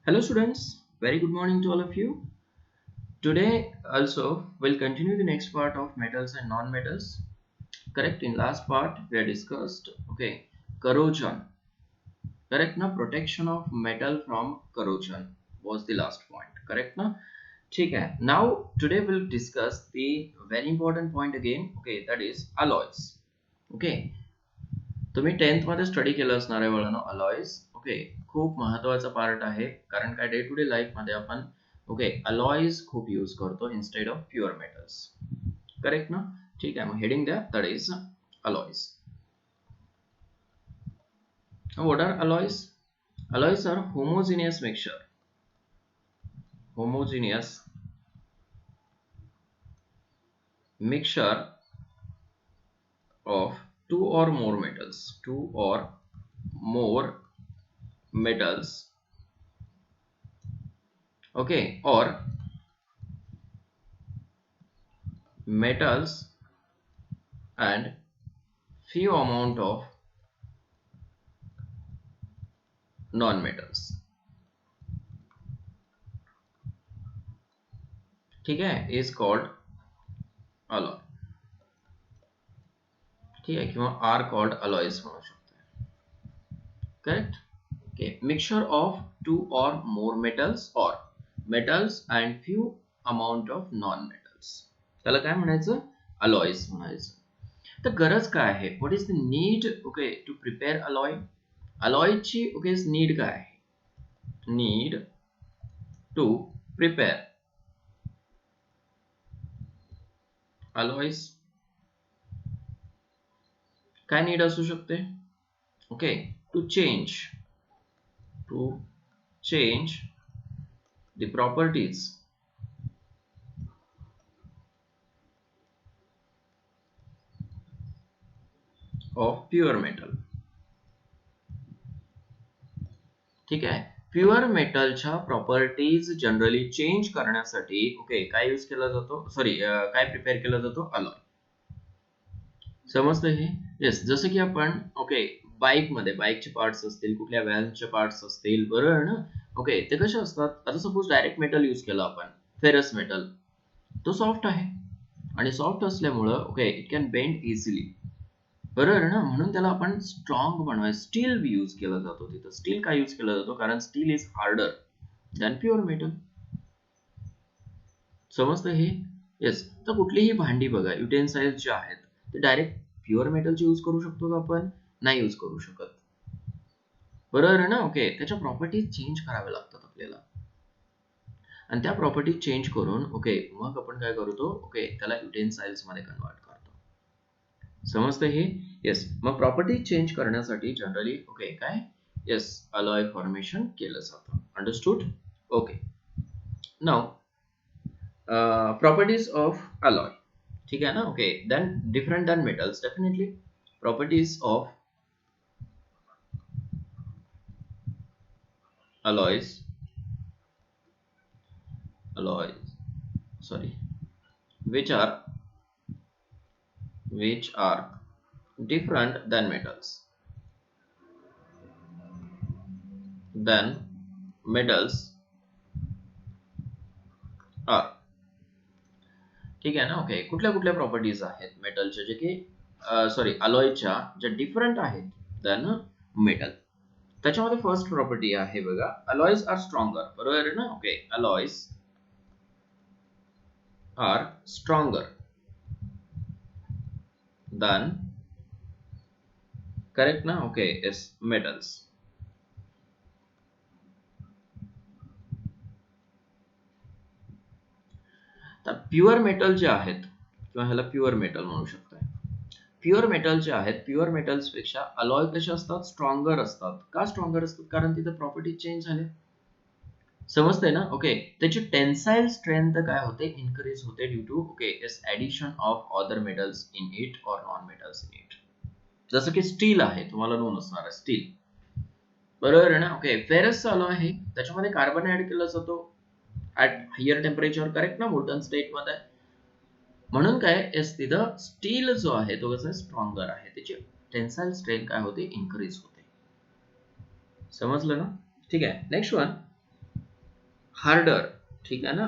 Hello students, very good morning to all of you. Today also we'll continue the next part of metals and non-metals. Correct, in last part we had discussed corrosion. Correct na, protection of metal from corrosion was the last point. Correct na? ठीक है. Now today we'll discuss the very important point again. That is alloys. Okay, तुम्ही 10th मध्ये study केलं असणार आहे वळण alloys. खूप महत्वाचा पार्ट आहे कारण काय डे टू डे लाईफ मध्ये आपण अलॉयज खूप यूज करतो instead of pure metals. Correct ना? ठीक आहे, मग हेडिंग द्या, that is alloys. What are alloys? Alloys are homogeneous mixture. Homogeneous mixture of two or more metals. Two or more metals. Or metals and few amount of non-metals. ठीक है, is called alloy. ठीक है, किंवा R called alloys म्हणू शकतो. Correct. Mixture of two or more metals or metals and few amount of non metals, त्याला काय म्हणायचं? अलॉयज म्हणायचं. तर गरज काय आहे? What is the need to prepare alloy? अलॉयची नीड काय आहे? नीड टू प्रिपेअर अलॉयज काय नीड असू शकते? To change the properties of pure metal. ठीक आहे, प्युअर मेटलच्या प्रॉपर्टीज जनरली चेंज करण्यासाठी काय यूज केला जातो? काय प्रिपेअर केला जातो? अलॉय. समजतं हे? येस. जसं की आपण बाईक मध्ये बाईकचे पार्ट्स असतील, कुठल्या व्हॅनचे पार्ट्स असतील, बरोबर ना? ते कसे असतात? आता सपोज डायरेक्ट मेटल यूज केला आपण, फेरस मेटल, तो सॉफ्ट आहे आणि सॉफ्ट असल्यामुळं इट कॅन बेंड इझिली, बरोबर ना? म्हणून त्याला आपण स्ट्रॉंग बनवाय स्टील यूज केला जातो. तिथं स्टील का यूज केला जातो? कारण steel is harder than pure metal. समजतं हे? येस. तर कुठलीही भांडी बघा, युटेन्साइल्स जे आहेत ते डायरेक्ट प्युअर मेटलचे यूज करू शकतो का आपण? नाही यूज करू शकत, बरोबर आहे ना? त्याच्या प्रॉपर्टीज चेंज कराव्या लागतात आपल्याला आणि त्या प्रॉपर्टीज चेंज करून मग आपण काय करतो? त्याला युटेन्साइल्स मध्ये कन्वर्ट करतो. समजतं हे? येस. मग प्रॉपर्टीज चेंज करण्यासाठी जनरली काय अलॉय फॉर्मेशन केलं जातं. Understood? Now properties of alloy. ठीक है ना? then different than metals, definitely. Properties of alloys which are different than metals are. ठीक आहे ना? कुठल्या कुठल्या प्रॉपर्टीज आहेत मेटलच्या जे की अलॉयच्या ज्या डिफरंट आहेत दॅन मेटल? त्याच्यामध्ये फर्स्ट प्रॉपर्टी आहे बघा, अलॉयज आर स्ट्रॉंगर. बरोबर आहे ना? Alloys are stronger than, correct ना? मेटल्स. तर प्युअर मेटल जे आहेत, किंवा ह्याला प्युअर मेटल म्हणू शकतो, प्युअर मेटल जे आहेत, प्युअर मेटल्स पेक्षा अलॉय कसे असतात? स्ट्रॉंगर असतात. का स्ट्रॉंगर असतात? कारण तिथे प्रॉपर्टी चेंज झाले. समजतंय ना? त्याची टेन्साइल स्ट्रेंथ काय होते? इन्क्रीज होते due to addition of other metals in it और नॉन मेटल्स इन इट. जसं की स्टील आहे, तुम्हाला नोन असणार आहे स्टील, बरोबर आहे ना? फेरसचा अलॉय आहे, त्याच्यामध्ये कार्बन ऍड केला जातो ऍट हायर टेम्परेचर, करेक्ट ना? मोल्टन स्टेट मध्ये. म्हणून काय तिथं स्टील जो आहे तो कसा स्ट्रॉंगर आहे, त्याची टेन्साइल स्ट्रेंथ काय होते? इन्क्रीज होते. समजलं ना? ठीक आहे. नेक्स्ट वन, हार्डर, ठीक है ना,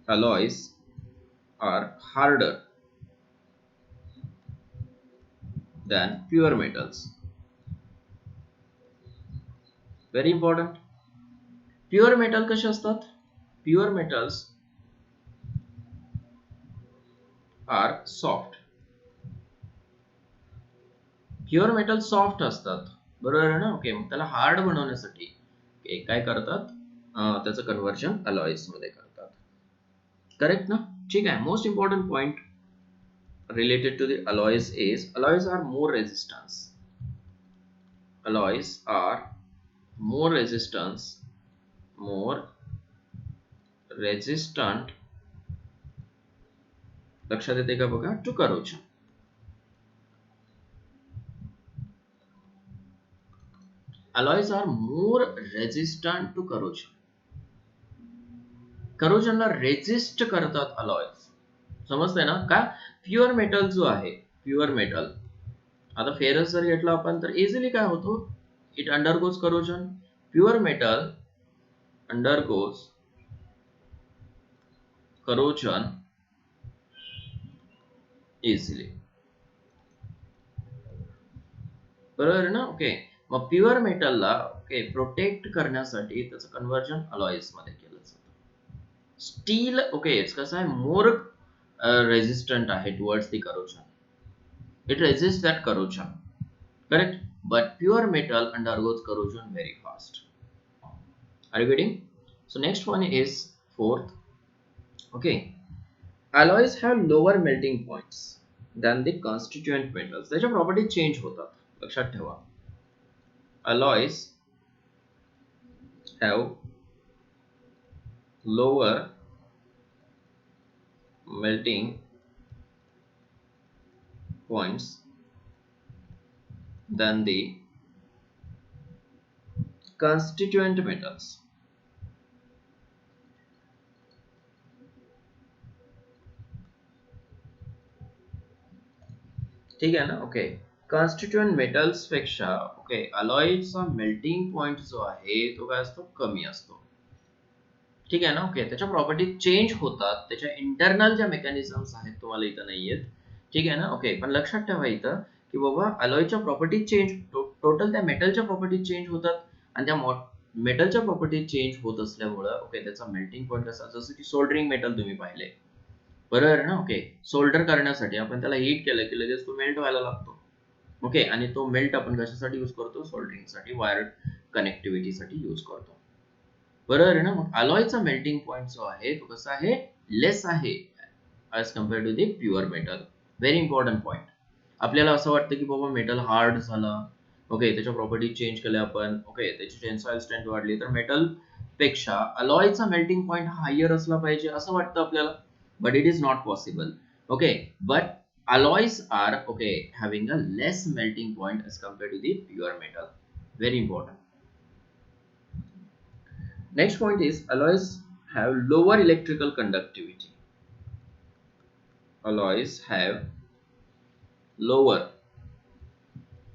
alloys are harder than pure metals. Very important. Pure metal कसे असतात? Pure metals are soft. Pure metal soft असतात, बरोबर आहे ना. ओके, मग त्याला हार्ड बनवण्यासाठी काय करतात, त्याचं कन्व्हर्जन अलॉयज मध्ये करतात. करेक्ट ना. ठीक आहे. Most important point related to the alloys is alloys are more resistance. Alloys are more resistant, लक्षात येते का बघा, to corrosion. alloys are more resistant to corrosion. करोजनला रेजिस्ट करतात अलॉयज. समजतंय ना. का? प्युअर मेटल जो आहे, प्युअर मेटल, आता फेरस जर घेतला आपण तर इझिली काय होतो, it undergoes corrosion. Pure metal undergoes corrosion easily, बरोबर ना. ओके, मग प्युअर मेटलला ओके प्रोटेक्ट करण्यासाठी त्याचं कन्व्हर्जन अलॉयज मध्ये केलं जातं. स्टील ओके कसं आहे, मोर रेजिस्टंट आहे towards the corrosion. It resist that corrosion, correct. But pure metal undergoes corrosion very fast. Are you getting? So next one is fourth. Okay, alloys have lower melting points than the constituent metals. त्याच्या property change होतात, लक्षात ठेवा. alloys have lower melting points than the constituent metals. ठीक आहे ना. Okay, constituent metals पेक्षा okay अलॉयचा melting point जो आहे तो काय असतो, कमी असतो. ठीक आहे ना. ओके, त्याच्या प्रॉपर्टी चेंज होतात, त्याच्या इंटरनल ज्या मेकॅनिझम्स आहेत तुम्हाला इथं नाही आहेत. ठीक आहे ना. ओके, पण लक्षात ठेवा इथं की बाबा अलॉयच्या प्रॉपर्टी चेंज, टोटल त्या मेटलच्या प्रॉपर्टी चेंज होतात, आणि त्या मेटलच्या प्रॉपर्टी चेंज होत असल्यामुळं ओके त्याचा मेल्टिंग पॉइंट असा, जसं की सोल्डरिंग मेटल तुम्ही पाहिले, बरोबर ना. ओके, सोल्डर करण्यासाठी आपण त्याला हीट केलं की लगेच तो मेल्ट व्हायला लागतो. ओके, आणि तो मेल्ट आपण कशासाठी यूज करतो, सोल्डरिंगसाठी, वायर कनेक्टिव्हिटीसाठी यूज करतो, बरोबर आहे ना. मग अलॉयचा मेल्टिंग पॉइंट जो आहे तो कसा आहे, लेस आहे as compared to the pure metal. Very important point. आपल्याला असं वाटतं की बाबा मेटल हार्ड झालं, ओके त्याच्या प्रॉपर्टी चेंज केल्या आपण, ओके त्याची टेन्साईल स्ट्रेंथ वाढली, तर मेटल पेक्षा अलॉयचा मेल्टिंग पॉइंट हायर असला पाहिजे असं वाटतं आपल्याला, but it is not possible. Okay, but alloys are okay having a less melting point as compared to the pure metal. Very important. Next point is alloys have lower electrical conductivity. Alloys have lower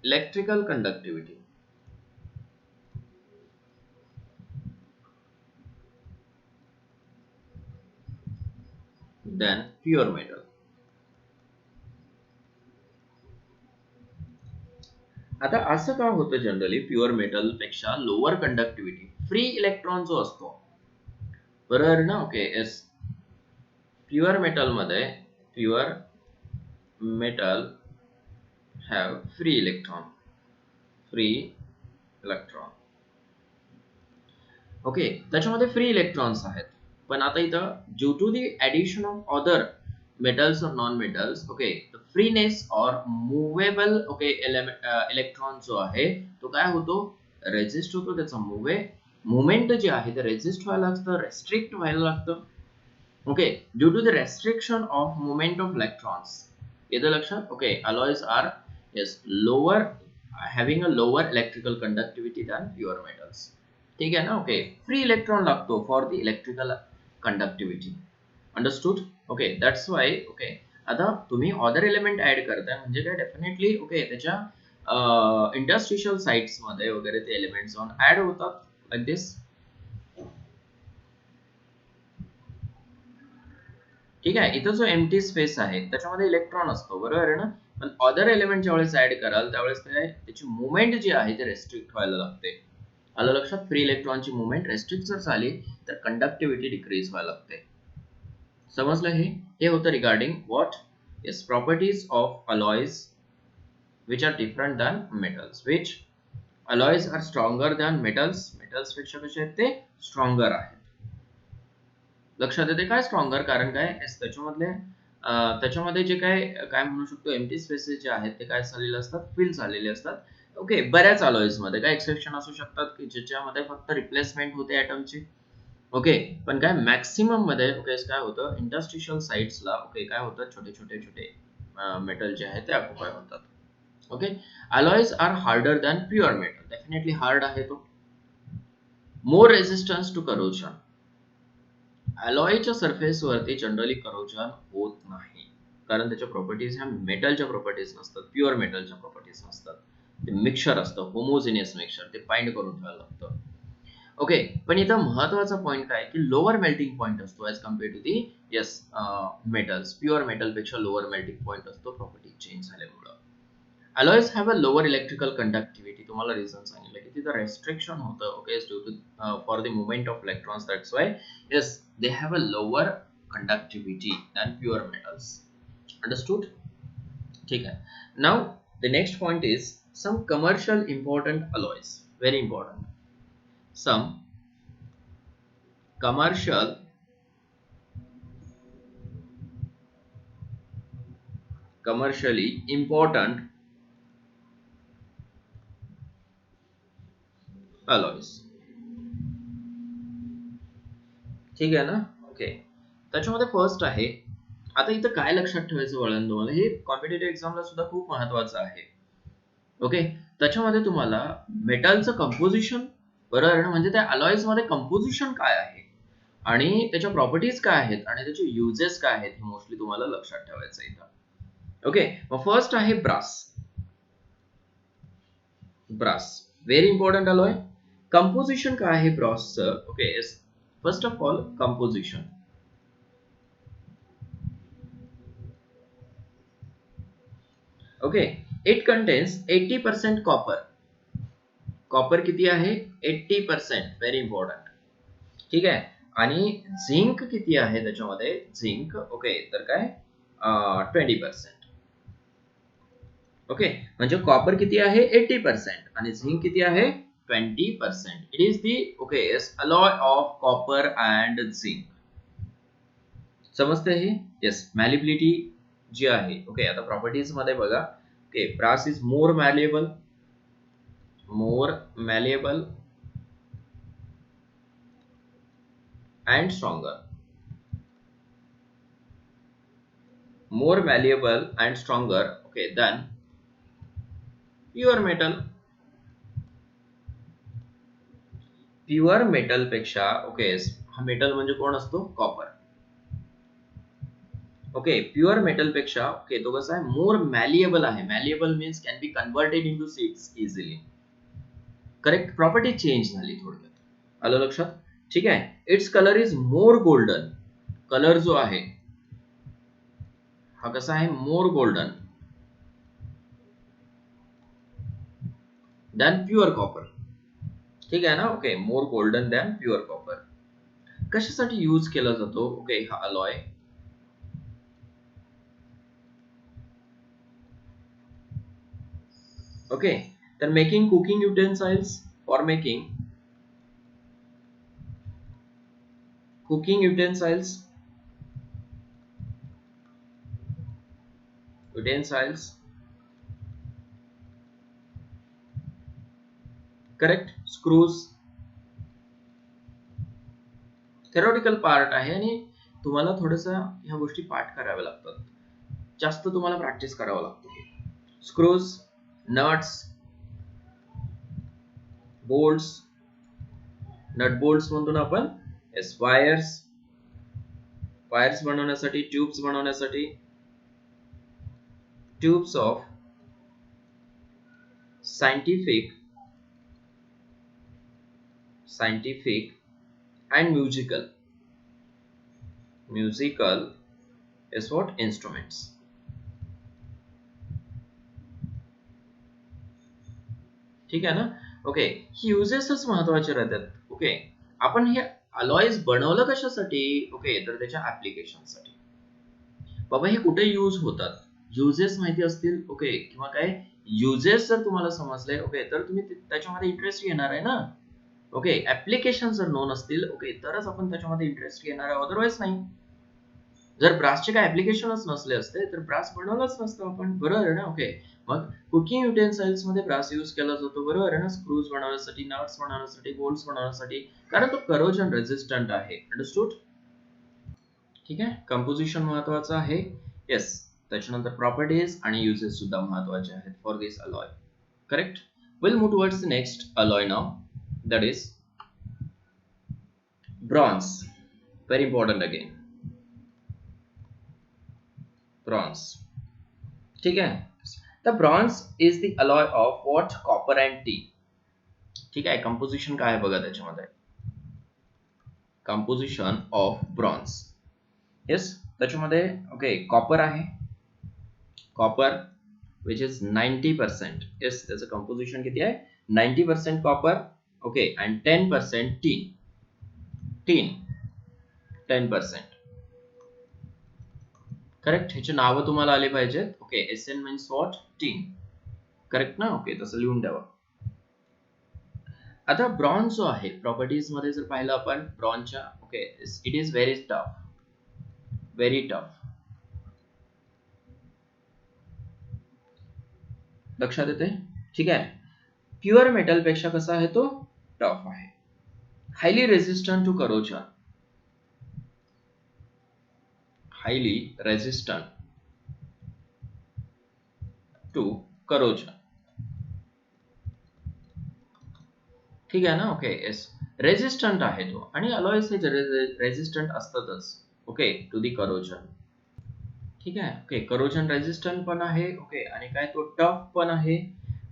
electrical conductivity than pure metal. आता असं का होतं generally, pure metal पेक्षा lower conductivity, free electron जो असतो, बरोबर ना. Okay, as pure metal मध्ये, pure metal have free electron, okay त्याच्यामध्ये फ्री इलेक्ट्रॉन्स आहेत. पण आता इथं due to the addition of other metals और नॉन मेटल्स, ओके फ्रीनेस और मुवेबल ओके इलेक्ट्रॉन जो आहे तो काय होतो, रेजिस्ट होतो. त्याचा मुवमेंट जे आहे ते रेजिस्ट व्हायला लागतं, रेस्ट्रिक्ट व्हायला लागतं. Okay, due to the restriction of movement of electrons. येतं लक्षात. Okay, alloys are yes lower, having a lower electrical conductivity than pure metals. ठीक आहे ना. ओके, फ्री इलेक्ट्रॉन लागतो for the electrical conductivity. Understood. Okay, that's why okay आता तुम्ही other element add करताय म्हणजे काय, डेफिनेटली ओके त्याच्या इंडस्ट्रियल साइट्स मध्ये वगैरे ते एलिमेंट्स जाऊन ऍड होतात लाईक दिस. ठीक आहे. इथं जो एम्प्टी स्पेस आहे त्याच्यामध्ये इलेक्ट्रॉन असतो, बरोबर आहे ना. पण अदर एलिमेंट ज्यावेळेस ऍड कराल त्यावेळेस त्याची मुवमेंट जी आहे ते रेस्ट्रिक्ट व्हायला लागते. आलं लक्षात. फ्री इलेक्ट्रॉनची मुवमेंट रेस्ट्रिक्ट जर झाली तर कंडक्टिव्हिटी डिक्रीज व्हायला लागते. समजलं. हे होतं regarding what is properties of alloys which are different than metals. Which alloys are stronger than metals. metals पेक्षा कसे आहेत ते स्ट्रॉंगर आहेत. लक्षात येते काय स्ट्रॉंगर? कारण काय त्याच्यामध्ये जे काय म्हणू शकतो एम्प्टी स्पेसेस जे आहेत ते काय झालेले असतात, फिल झालेले असतात. ओके. बऱ्याच अलॉयज मध्ये काय एक्सेप्शन असू शकतात की ज्याच्यामध्ये फक्त रिप्लेसमेंट होते ॲटमची. ओके. पण काय मॅक्सिमम मध्ये ओके काय होतं इंडस्ट्रियल साइट्सला ओके काय होतं छोटे छोटे छोटे मेटल जे आहेत ते ऑक्युपाय होतात. Okay. alloys are harder than pure metal. definitely hard आहे तो. more resistance to corrosion. alloyच्या सरफेस वरती जनरली करोजन होत नाही, कारण त्याच्या प्रॉपर्टीज ह्या मेटलच्या प्रॉपर्टीज नसतात, प्युअर मेटलच्या प्रॉपर्टीज नसतात. ते मिक्सचर असतं, होमोजिनियस मिक्सचर, ते फाइंड करून ठेवायला लागतं. ओके. पण इथं महत्वाचा पॉइंट काय की लोअर मेल्टिंग पॉइंट असतो as compare to the metals. Pure metal पेक्षा लोअर मेल्टिंग पॉइंट असतो प्रॉपर्टी चेंज झाल्यामुळे. alloys have a lower electrical conductivity. तुम्हाला रिझन सांगितलं की तिथं रेस्ट्रिक्शन होतं okay due to for the movement of electrons. That's why yes they have a lower conductivity than pure metals. Understood? ठीक आहे. Now the next point is some commercial important alloys. Very important. Some commercially important alloys. ठीक आहे ना. Okay. त्याच्यामध्ये first आहे, आता इथं काय लक्षात ठेवायचं वळण तुम्हाला, हे कॉम्पिटेटिव्ह एक्झामला सुद्धा खूप महत्वाचं आहे. ओके. त्याच्यामध्ये तुम्हाला मेटलचं कंपोजिशन, बरोबर आहे ना, म्हणजे त्या अलॉयज मध्ये कंपोजिशन काय आहे आणि त्याच्या प्रॉपर्टीज काय आहेत आणि त्याचे युजेस काय आहेत हे मोस्टली तुम्हाला लक्षात ठेवायचं इथं. ओके. मग फर्स्ट आहे brass. Very important alloy. Composition काय आहे ब्रॉसचं? Okay. First of all composition. Okay. It contains 80% copper. Copper किती आहे? 80%. Very important. ठीक आहे. आणि झिंक किती आहे त्याच्यामध्ये? झिंक ओके तर काय 20%. ओके. म्हणजे कॉपर किती आहे? 80% आणि झिंक किती आहे? 20%. It is the okay alloy of copper and zinc. समजते हे? येस. मॅलिबिलिटी जी आहे ओके. आता प्रॉपर्टीज मध्ये बघा. Okay. Brass is more malleable and stronger. More malleable and stronger okay than pure metal. Pure metal पेक्षा ओके हा मेटल म्हणजे कोण असतो? कॉपर. ओके. प्युअर मेटल पेक्षा ओके तो कसा आहे? मोर मॅलिएबल आहे. Malleable means can be converted into sheets easily. Correct. Property change झाली थोडक्यात. आलं लक्षात? ठीक आहे. Its colour is more golden. Colour जो आहे हा कसा आहे? More golden than pure copper. ठीक आहे ना. Okay. More golden than pure copper. कशासाठी यूज केला जातो ओके हा अलॉय? ओके. तर making cooking utensils, for making cooking utensils correct. Screws. Theoretical part आहे आणि तुम्हाला थोडंसं ह्या गोष्टी पाठ कराव्या लागतात, जास्त तुम्हाला प्रॅक्टिस करावं लागतं. Screws, nuts, bolts, nut bolts म्हणतो ना आपण. येस. वायर्स बनवण्यासाठी, ट्यूब्स बनवण्यासाठी, tubes of scientific, and musical is what? Instruments. ठीक आहे ना? ओके, ही युजेसच महत्वाचे राहतात. ओके, आपण हे अलॉयज बनवलं कशासाठी? ओके, तर त्याच्या ऍप्लिकेशनसाठी. बाबा हे कुठे यूज होतात, युजेस माहिती असतील, ओके, किंवा काय युजेस जर तुम्हाला समजले, ओके, तर तुम्ही त्याच्यामध्ये इंटरेस्ट येणार आहे ना. ओके, ऍप्लिकेशन जर नोन असतील, ओके, तरच आपण त्याच्यामध्ये इंटरेस्ट येणार आहे, अदरवाईज नाही. जर ब्रासचे काय ऍप्लिकेशनच नसले असते तर ब्रास बनवलंच नसतं आपण, बरोबर आहे ना. ओके, मग कुकिंग युटेन्सिल्स मध्ये ब्रास यूज केला जातो, बरोबर आहे ना, स्क्रूज बनवण्यासाठी, नट्स बनवण्यासाठी, बोल्ट्स बनवण्यासाठी, कारण तो करोजन रेझिस्टंट आहे. अंडरस्टूड? ठीक आहे, कंपोजिशन महत्वाचं आहे. येस, त्याच्यानंतर प्रॉपर्टीज आणि युजेस सुद्धा महत्वाचे आहेत for this alloy. Correct. Will move towards the next alloy now, that is bronze. Very important again, bronze. ठीक है, the bronze is the alloy of what? Copper and tin. ठीक आहे, composition काय आहे बघा त्याच्यामध्ये. Composition of bronze. येस, त्याच्यामध्ये okay copper आहे, कॉपर विच इज 90%. येस, त्याचं कंपोजिशन किती आहे? 90% copper, okay, and 10% tin. 10%. Correct. ह्याचे नाव तुम्हाला आले पाहिजेत. Okay, SN means what? Tin. Correct ना? ओके, तसं लिहून द्यावं. आता ब्रॉन्झ जो आहे, प्रॉपर्टीज मध्ये जर पाहिलं आपण ब्रॉन्झच्या, okay, it is very tough, very tough. लक्षात येते? ठीक आहे. प्युअर मेटल पेक्षा कसा आहे तो? टफ आहे. Highly resistant to corrosion, highly resistant to corrosion. ठीक आहे ना? ओके, येस, रेझिस्टंट आहे तो, आणि अलॉयज हे रेझिस्टंट असतातच, ओके, टू दी करोजन. ठीक आहे. ओके, करोजन रेझिस्टंट पण आहे, ओके, आणि काय तो टफ पण आहे.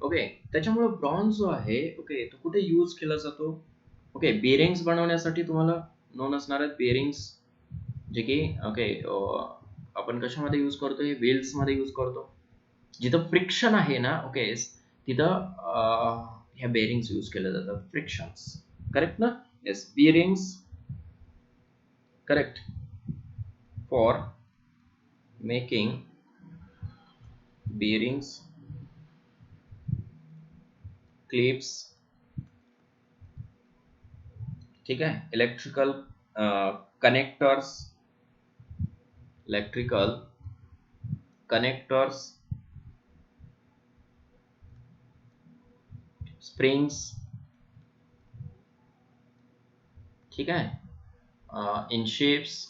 ओके, त्याच्यामुळे ब्रॉन्झ जो आहे, ओके, तो कुठे यूज केला जातो? ओके, बेरिंग्स बनवण्यासाठी तुम्हाला नोन असणार आहेत बेरिंग्स, जे की ओके आपण कशामध्ये यूज करतो? हे व्हील्स मध्ये यूज करतो. जिथं फ्रिक्शन आहे ना, ओके, तिथं ह्या बेरिंग्स यूज केल्या जातात, फ्रिक्शन्स. करेक्ट ना? Yes, bearings. Correct. For making bearings, clips. ठीक है, electrical connectors, electrical connectors, springs. ठीक है, इन शेप्स.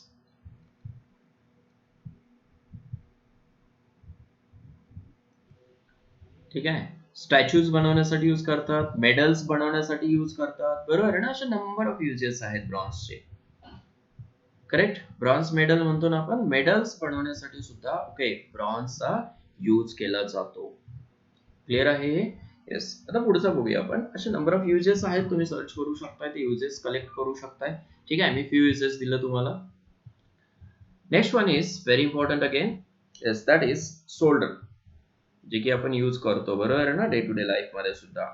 ठीक आहे, स्टॅच्यूज बनवण्यासाठी यूज करतात, मेडल्स बनवण्यासाठी यूज करतात, बरोबर आहे ना. असे नंबर ऑफ युजेस आहेत ब्रॉन्झचे. करेक्ट. ब्रॉन्झ मेडल म्हणतो ना आपण, मेडल्स बनवण्यासाठी सुद्धा, ओके, ब्रॉन्झचा यूज केला जातो. क्लिअर आहे? येस. आता पुढचा बघूया आपण. असे नंबर ऑफ युजेस आहेत, तुम्ही सर्च करू शकताय, ते युजेस कलेक्ट करू शकताय. ठीक आहे, मी फ्यू युजेस दिलं तुम्हाला. Next one is very important again. Yes, that is solder, जे की आपण यूज करतो, बरोबर आहे ना, डे टू डे लाईफ मध्ये सुद्धा.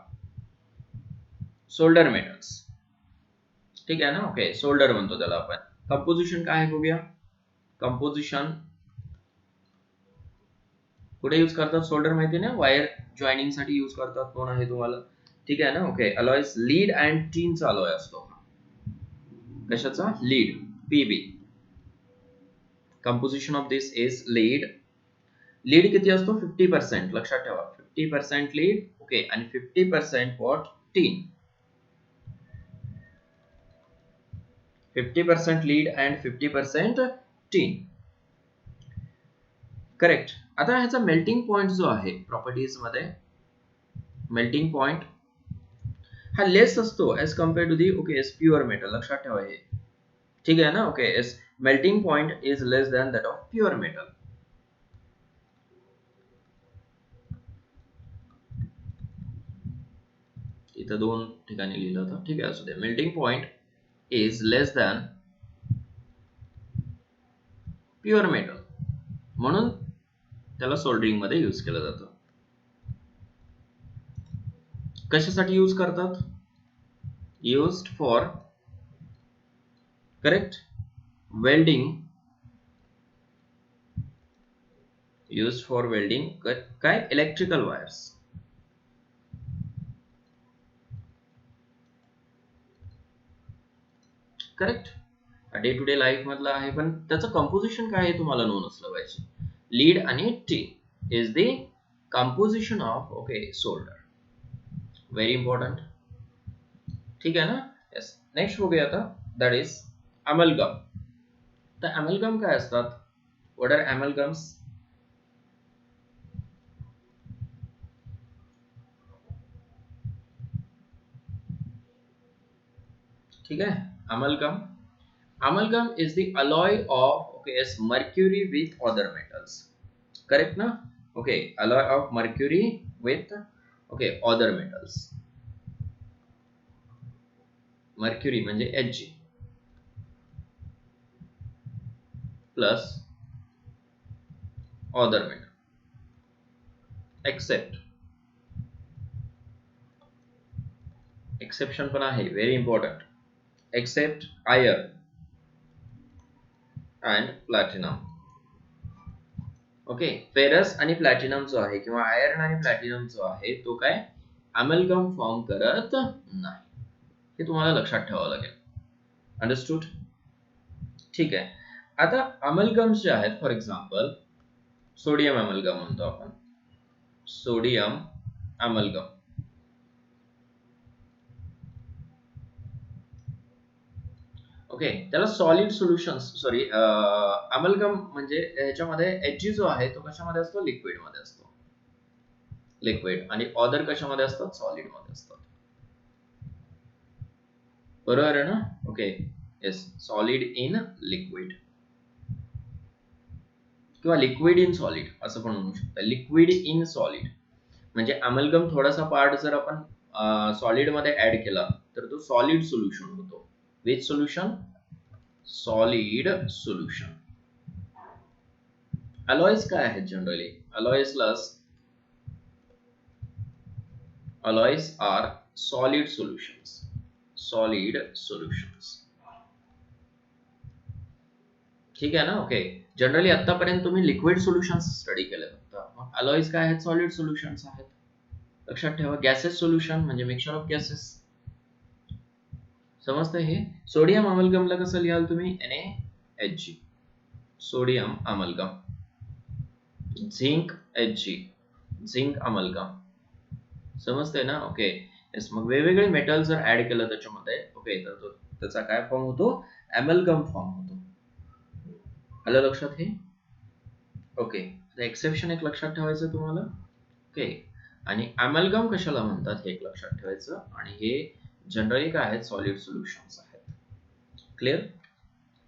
Solder metals. ठीक आहे ना? ओके, सोल्डर म्हणतो त्याला आपण. कंपोजिशन काय आहे बघूया. कंपोजिशन कुठे यूज करतात सोल्डर माहिती ना? वायर जॉईनिंग साठी यूज करतात. कोण आहे तुम्हाला? ठीक आहे ना? ओके, अलॉयज लीड अँड टीनचा अलॉय असतो. कशाचा? Lead, PB. Composition of this is lead. Lead किती असतो? 50%. लक्षात ठेवा, 50% लीड, ओके, आणि 50% what? Tin. 50% lead and 50% tin. Correct. आता ह्याचा मेल्टिंग पॉइंट जो आहे प्रॉपर्टीज मध्ये, मेल्टिंग पॉइंट हा लेस असतो as compare to the, okay, pure metal. लक्षात ठेवा हे. ठीक आहे ना? Okay, yes, melting point is less than that of pure metal. इथं 2 ठिकाणी लिहिलं होतं, ठीक आहे, असू दे. Melting point is less than pure metal, म्हणून त्याला सोल्डरिंग मध्ये यूज केलं जातं. कशासाठी यूज करतात? used for correct welding, used for welding काय electrical wires. Correct. Day to day life मधला आहे, पण त्याचं कंपोजिशन काय आहे तुम्हाला नोन असलं पाहिजे. लीड आणि T is the composition of okay solder. Very important. ठीक आहे ना. येस. नेक्स्ट बघूया आता, दॅट इज अमलगम. तर अमलगम काय असतात? What are amalgams? ठीक आहे. Amalgam is the alloy of mercury with other metals. Correct na? Okay, alloy of mercury with other metals. Mercury म्हणजे Hg plus other metal except, exception पण आहे, very important, except iron and platinum. Okay. Ferrous आणि platinum जो आहे किंवा iron आणि platinum जो आहे तो काय अमलगम फॉर्म करत नाही, हे तुम्हाला लक्षात ठेवावं लागेल. अंडरस्टूड? ठीक आहे. आता अमलगम्स जे आहेत, फॉर एक्झाम्पल सोडियम अमलगम म्हणतो आपण, सोडियम अमलगम. ओके. त्याला सॉलिड सोल्युशन्स, सॉरी अमलगम म्हणजे ह्याच्यामध्ये Hg जो आहे तो कशामध्ये असतो? लिक्विड मध्ये असतो. लिक्विड. आणि अदर कशामध्ये असतात? सॉलिड मध्ये असतात. बरोबर आहे ना? Okay. Yes. Solid in liquid किंवा लिक्विड इन सॉलिड असं पण म्हणू शकतो. लिक्विड इन सॉलिड म्हणजे अमलगम थोडासा पार्ट जर आपण सॉलिड मध्ये ऍड केला तर तो सॉलिड सोल्युशन होतो. Which solution? Solid solution. Alloys काय आहेत generally? alloys are solid solutions. Solid solutions. ठीक आहे ना. ओके. जनरली आतापर्यंत तुम्ही लिक्विड सोल्युशन्स स्टडी केले फक्त. मग अलॉयज काय आहेत? सॉलिड सोल्युशन्स आहेत. लक्षात ठेवा. गॅसेस सोल्युशन म्हणजे मिक्सचर ऑफ गॅसेस. समजतं हे? सोडियम अमलगमला कसं लिहाल तुम्ही? NaHg. Sodium amalgam. Zinc Hg. Zinc amalgam. समजतंय ना? ओके. येस. मग वेगवेगळे मेटल जर ऍड केलं त्याच्यामध्ये ओके तर त्याचा काय फॉर्म होतो? अमलगम फॉर्म होतो. आलं लक्षात हे? ओके. एक्सेप्शन एक लक्षात ठेवायचं तुम्हाला. ओके. आणि अमलगम कशाला म्हणतात हे एक लक्षात ठेवायचं. आणि हे जनरली काय आहेत? सॉलिड सोल्युशन्स आहेत. क्लिअर?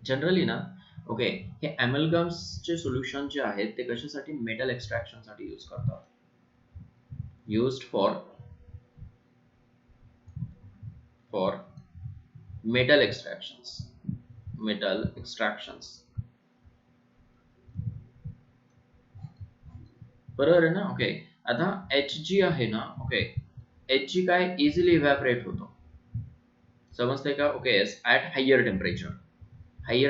जनरली ना ओके हे अमलगम्सचे सोल्युशन जे आहेत ते कशासाठी? मेटल एक्सट्रॅक्शन साठी यूज करतात. used for metal extractions. बरोबर आहे ना? ओके. आता Hg आहे ना ओके Hg काय इझिली इव्हॅपोरेट होतो. समजतंय का? ओके. येस. ऍट हायर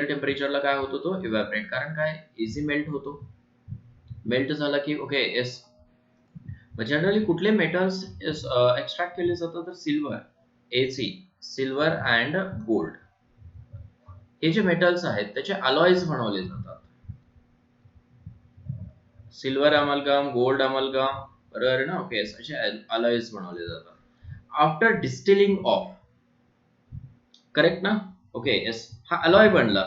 टेम्परेचरला काय होतो? तो इव्हॅपोरेट. कारण काय? इझी मेल्ट होतो. मेल्ट झाला की ओके येस. जनरली कुठले मेटल्स एक्सट्रॅक्ट केले जातात? तर silver, Ag, silver and gold हे जे मेटल्स आहेत त्याचे अलॉयज बनवले जातात. सिल्वर अमलगम, गोल्ड अमलगम, बरोबर ना? ओके. असे अलॉयज बनवले जातात. आफ्टर डिस्टिलिंग ऑफ, करेक्ट ना? ओके. येस. हा अलॉय बनला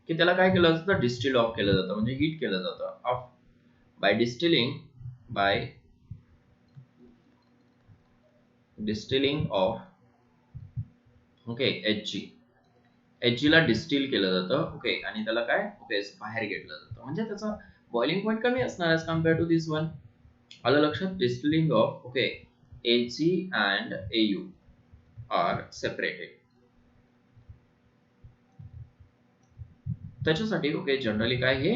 की त्याला काय केलं जातं? डिस्टिल ऑफ केलं जातं म्हणजे हीट केलं जातं. बाय डिस्टिलिंग ऑफ Hg ला डिस्टिल केलं जातं ओके आणि त्याला काय ओके बाहेर घेतलं जातं म्हणजे त्याचा बॉइलिंग पॉइंट कमी असणार as compare to this one. आलं लक्षात? Distilling of okay Ag and Au are separated. त्याच्यासाठी ओके जनरली काय हे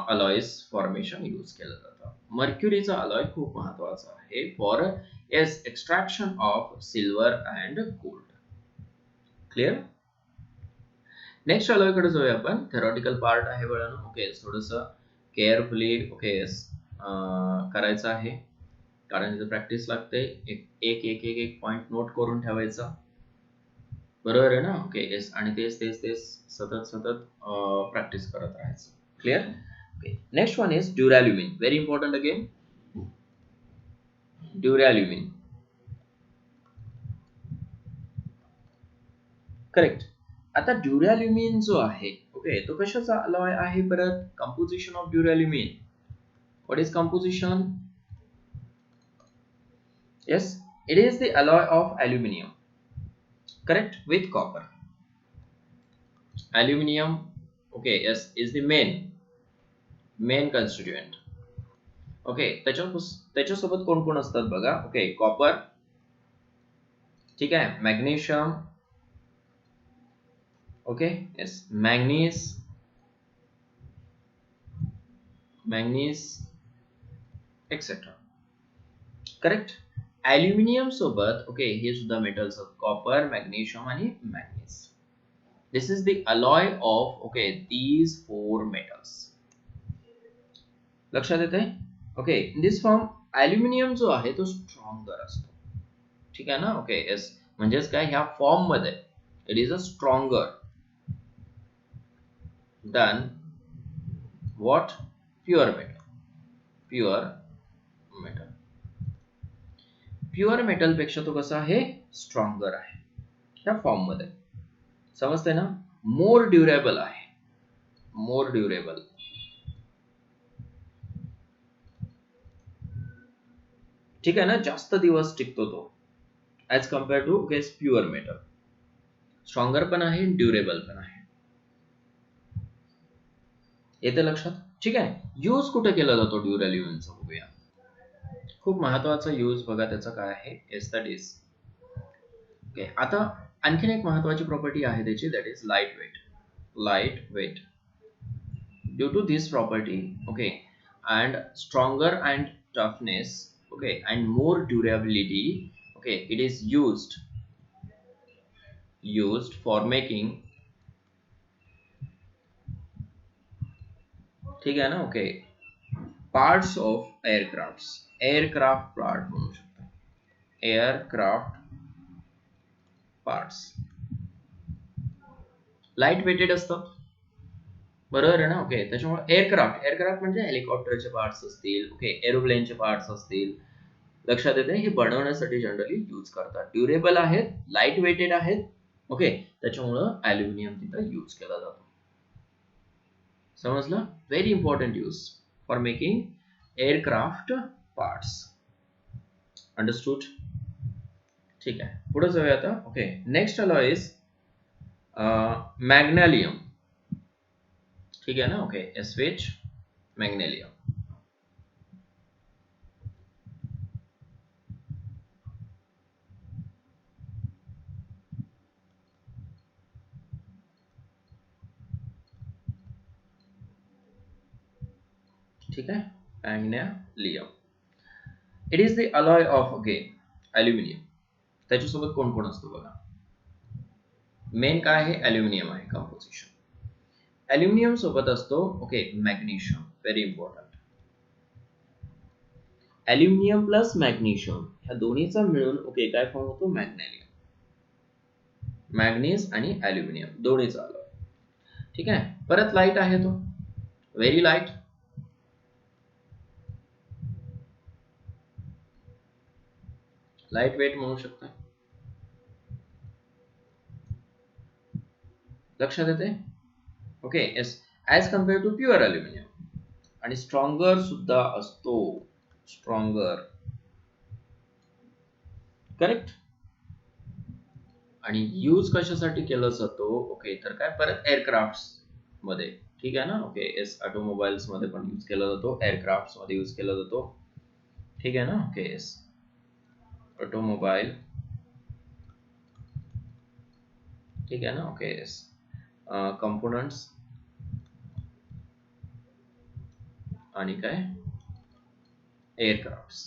अलॉयज फॉर्मेशन यूज केलं जातं. मर्क्युरीचा अलॉय खूप महत्वाचा आहे for extraction of silver and gold. Clear. Next alloy कडे जाऊया आपण. थेरॉटिकल पार्ट आहे बघा. ओके थोडस केअरफुली ओके करायचं आहे कारण इथं प्रॅक्टिस लागते. एक एक एक एक एक पॉइंट नोट करून ठेवायचा. बरोबर आहे ना. Okay yes. आणि तेच तेच तेच सतत सतत प्रॅक्टिस करत राहायचं. Clear. Okay next one is duralumin. Very important again. Duralumin. Correct. आता ड्युरॅल्युमिन जो आहे ओके तो कशाचा अलॉय आहे परत. Composition of duralumin. What is composition. yes it is the alloy of aluminium, correct, with copper. Aluminium okay yes is the main constituent. Okay त्याच्यासोबत कोण कोण असतात बघा. ओके कॉपर, ठीक आहे, magnesium, okay yes, manganese etcetera. Correct. Aluminium सोबत okay हे सुद्धा मेटल्स आहेत. कॉपर, मॅग्नेशियम आणि manganese. This is the alloy of okay these 4 metals. लक्षात येते. Okay in this form aluminium जो आहे तो स्ट्रॉंगर असतो. ठीक आहे ना. ओके येस म्हणजेच काय ह्या फॉर्म मध्ये it is a stronger than what pure metal. Pure metal पेक्षा तो कसा आहे स्ट्रॉंगर आहे ह्या फॉर्म मध्ये. समजते ना. मोर ड्युरेबल आहे. More durable. ठीक आहे ना. जास्त दिवस टिकतो तो as compare to pure metal. Stronger पण आहे ड्युरेबल पण आहे. येते लक्षात. ठीक आहे. यूज कुठे केला जातो ड्युरॅल्युमिनचा बघूया. खूप महत्वाचा यूज बघा त्याचा काय आहे. एस्थेटिक्स. ओके आता आणखीन एक महत्वाची प्रॉपर्टी आहे त्याची that is light weight. Due to this property okay and stronger and toughness okay and more durability okay it is used for making. ठीक आहे ना. Okay parts of aircraft part म्हणू शकतो. एअरक्राफ्ट पार्ट्स लाईट वेटेड असतं. बरोबर आहे ना. Okay त्याच्यामुळे एअरक्राफ्ट म्हणजे हेलिकॉप्टरचे पार्ट्स असतील. ओके एरोप्लेनचे पार्ट्स असतील. लक्षात येते. हे बनवण्यासाठी जनरली यूज करतात. ड्युरेबल आहेत, लाईट वेटेड आहेत. ओके त्याच्यामुळं ॲल्युमिनियम तिथं यूज केला जातो. समजलं. Very important use for making aircraft parts. Understood. ठीक आहे पुढे जाऊया आता. Okay next alloy is magnalium. ठीक आहे ना. Okay SH magnalium. ठीक आहे. Magnalium it is the alloy of okay aluminium. त्याच्यासोबत कोण कोण असतो बघा. मेन काय आहे ॲल्युमिनियम आहे कंपोजिशन. ॲल्युमिनियम सोबत असतो okay magnesium. Very important. Aluminium plus magnesium ह्या दोन्हीचा मिळून ओके काय फॉर्म होतो मॅग्नेलियम. मॅग्नीज आणि ॲल्युमिनियम दोन्हीचा अलॉय. ठीक आहे. परत लाईट आहे तो. Very light. लाईट वेट म्हणू शकता. लक्षात येते. Okay yes as compare to pure aluminium. आणि स्ट्रॉंगर सुद्धा असतो. स्ट्रॉंगर. करेक्ट. आणि यूज कशासाठी केलं जातो ओके तर काय परत एअरक्राफ्ट मध्ये. ठीक आहे ना. ओके येस ऑटोमोबाईल्स मध्ये पण यूज केला जातो. एअरक्राफ्ट मध्ये यूज केला जातो. ठीक आहे ना. ओके येस ऑटोमोबाईल, ठीक आहे ना, ओके, येस, कंपोनंट्स आणि काय, एअरक्राफ्ट्स.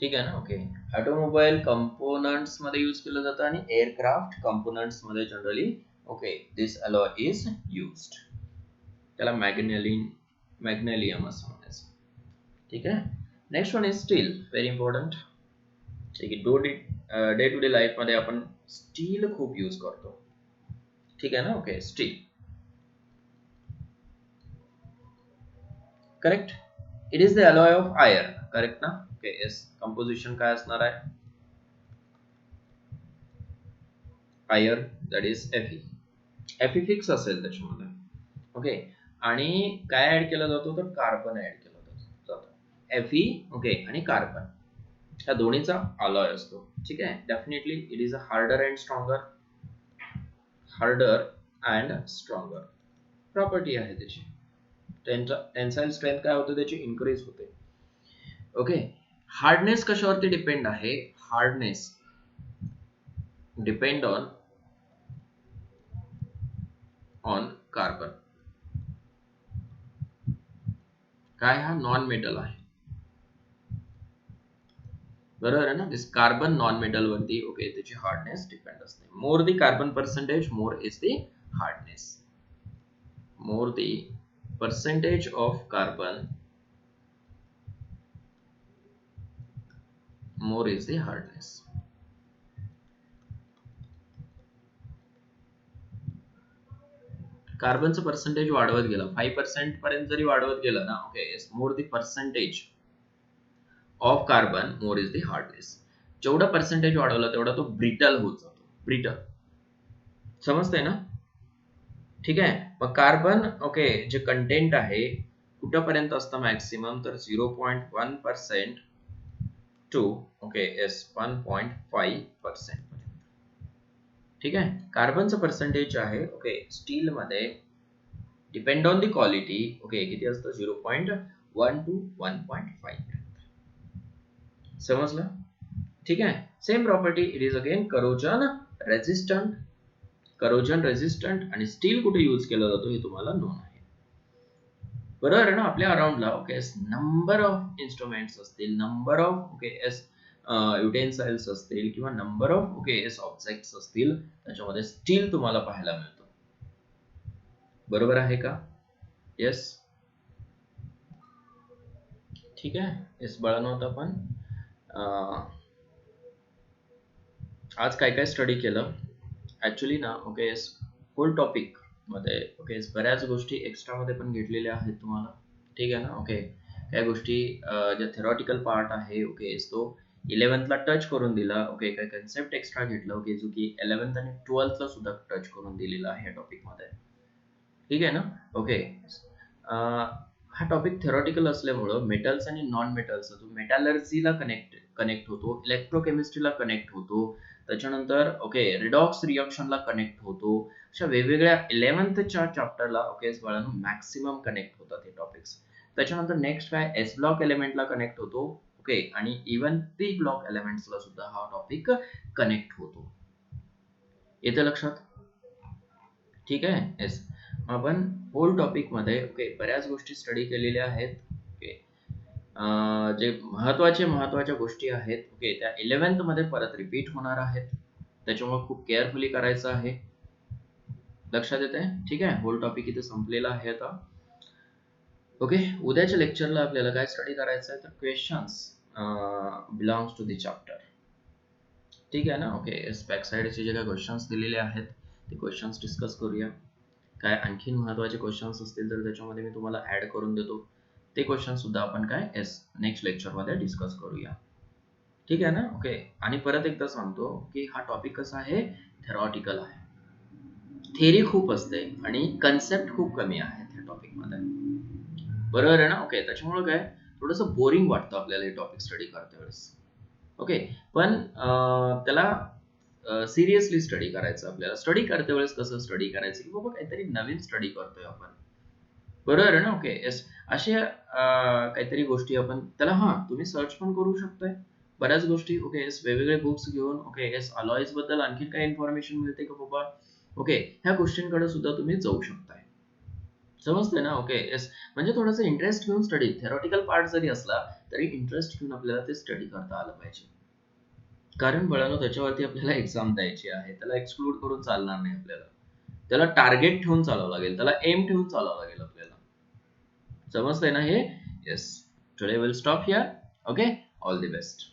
ठीक आहे ना, ओके. ऑटोमोबाईल कंपोनंट्स मध्ये यूज केलं जातं आणि एअरक्राफ्ट कंपोनंट्स मध्ये generally, okay, this alloy is used. त्याला मॅग्नेलियम असं म्हणायचं. ठीक आहे. Next one is steel, very important. ठीक आहे, डे टू डे लाईफ मध्ये आपण स्टील खूप यूज करतो. ठीक आहे ना, okay, steel. Correct. It is the alloy of iron, correct ना, ओके, येस. कंपोजिशन काय असणार आहे, iron, that is Fe fix असेल त्याच्यामध्ये, ओके. आणि काय ऍड केला जातो, तर कार्बन ऍड केला जातो. Fe, ओके, आणि कार्बन, त्या दोन्हीचा अलॉय असतो. ठीक आहे. Definitely it is a harder and stronger property आहे त्याची. टेन्साइल स्ट्रेंथ काय होते, त्याची इन्क्रीज होते. ओके. हार्डनेस कशावरती डिपेंड आहे, हार्डनेस डिपेंड ऑन कार्बन. काय, हा नॉन मेटल आहे, बरोबर आहे ना. दिस कार्बन नॉन मेटल वरती, ओके, त्याची हार्डनेस डिपेंड असते. More the carbon percentage, more is the hardness. More the percentage of carbon, more is the hardness. कार्बनचं पर्सेंटेज वाढवत गेलं, 5% पर्यंत जरी वाढवत गेलं ना, okay, yes, more the percentage of carbon, more is the hardness. जेवढं पर्सेंटेज वाढवलं तेवढा तो ब्रिटल होत जातो. ब्रिटल, समजतंय ना. ठीक आहे. मग कार्बन, ओके, जे कंटेंट आहे कुठपर्यंत असतं मॅक्सिमम, तर 0.1% टू, ओके, येस, 1.5%. ठीक आहे. कार्बनचं पर्सेंटेज आहे, ओके, स्टील मध्ये depend on the quality, okay, किती असतं, 0.1 to 1.5. समजलं. ठीक आहे. Same property, it is again corrosion resistant आणि स्टील कुठे यूज केला जातो हे तुम्हाला नोन आहे, बरोबर आहे ना. आपल्या अराउंडला, ओके, नंबर ऑफ इन्स्ट्रुमेंट्स असतील, नंबर ऑफ, ओके, युटेन्साइल्स असतील, किंवा नंबर ऑफ, ओके, ऑब्जेक्ट्स असतील, त्याच्यामध्ये स्टील तुम्हाला पाहायला मिळतो, बरोबर आहे का. येस. ठीक आहे. येस बाळांनो, आता आपण आज काय काय स्टडी केलं ऍक्च्युली ना, ओके, होल टॉपिक मध्ये, ओके, बऱ्याच गोष्टी एक्स्ट्रा मध्ये पण घेतलेल्या आहेत तुम्हाला. ठीक आहे ना, ओके. काही गोष्टी ज्या थेरॉटिकल पार्ट आहे, ओके, तो 11th ला टच करून दिला, ओके. काही कन्सेप्ट एक्स्ट्रा घेतलं, ओके, जो की 11th आणि 12th ला सुद्धा टच करून दिलेला आहे टॉपिक मध्ये. ठीक आहे ना, ओके. हा टॉपिक थेरॉटिकल असल्यामुळं मेटल्स आणि नॉन मेटल्स, मेटॅलर्जीला कनेक्ट होतो, इलेक्ट्रोकेमिस्ट्रीला कनेक्ट होतो, त्याच्यानंतर, ओके, रिडॉक्स रिएक्शनला कनेक्ट होतो. अशा वेगवेगळ्या 11thच्या चॅप्टरला, ओके, बाळांनो, मॅक्सिमम कनेक्ट होतात हे टॉपिक्स. त्याच्यानंतर नेक्स्ट काय, एस ब्लॉक एलिमेंटला कनेक्ट होतो, ओके, आणि इव्हन पी ब्लॉक एलिमेंट्सला सुद्धा हा टॉपिक कनेक्ट होतो. येते लक्षात. ठीक आहे. येस. आपण होल टॉपिक मध्ये, ओके, बऱ्याच गोष्टी स्टडी केलेल्या आहेत, ओके. जे महत्वाच्या गोष्टी आहेत, ओके, त्या 11th मध्ये परत रिपीट होणार आहेत, त्याच्यामुळे खूप केअरफुली करायचं आहे, लक्षात येते. ठीक आहे. होल टॉपिक इथे संपलेला आहे आता. ओके. उद्याच्या लेक्चरला आपल्याला काय स्टडी करायचं आहे, तर questions belongs to the chapter. ठीक आहे ना, ओके. बॅक साइडचे जे काही क्वेश्चन्स दिलेले आहेत ते क्वेश्चन्स डिस्कस करूया. काय आणखीन महत्वाचे क्वेश्चन्स असतील तर त्याच्यामध्ये मी तुम्हाला ऍड करून देतो, ते क्वेश्चन सुद्धा आपण काय नेक्स्ट लेक्चरमध्ये डिस्कस करूया. ठीक आहे ना, ओके. आणि परत एकदा सांगतो की हा टॉपिक कसा आहे, थेरॉटिकल आहे, थेरी खूप असते आणि कन्सेप्ट खूप कमी आहे त्या टॉपिक मध्ये, बरोबर आहे ना, ओके. त्याच्यामुळे काय, थोडंसं बोरिंग वाटतं आपल्याला हे टॉपिक स्टडी करते वेळेस, ओके. पण त्याला सिरियसली स्टडी करायचं. आपल्याला स्टडी करते वेळेस कसं स्टडी करायचं की बाबा काहीतरी नवीन स्टडी करतोय आपण, बरोबर आहे ना? Okay yes. असे काहीतरी गोष्टी आपण त्याला तुम्ही सर्च पण करू शकताय बऱ्याच गोष्टी. ओके येस, वेगवेगळे बुक्स घेऊन. ओके येस, अलॉईज बद्दल आणखी काय इन्फॉर्मेशन मिळते का बाबा? ओके, ह्या गोष्टींकडे सुद्धा तुम्ही जाऊ शकताय. समजतंय ना? Okay yes. म्हणजे थोडंसं इंटरेस्ट घेऊन स्टडी, थेरॉटिकल पार्ट जरी असला तरी इंटरेस्ट घेऊन आपल्याला ते स्टडी करता आलं पाहिजे. कारण बाळांनो त्याच्यावरती आपल्याला एक्झाम द्यायची आहे, त्याला एक्सक्लूड करून चालणार नाही आपल्याला. त्याला टार्गेट ठेवून चालावं लागेल, त्याला एम ठेवून चालावं लागेल आपल्याला. समजतंय ना हे? Yes. Today will stop here. Okay, all the best.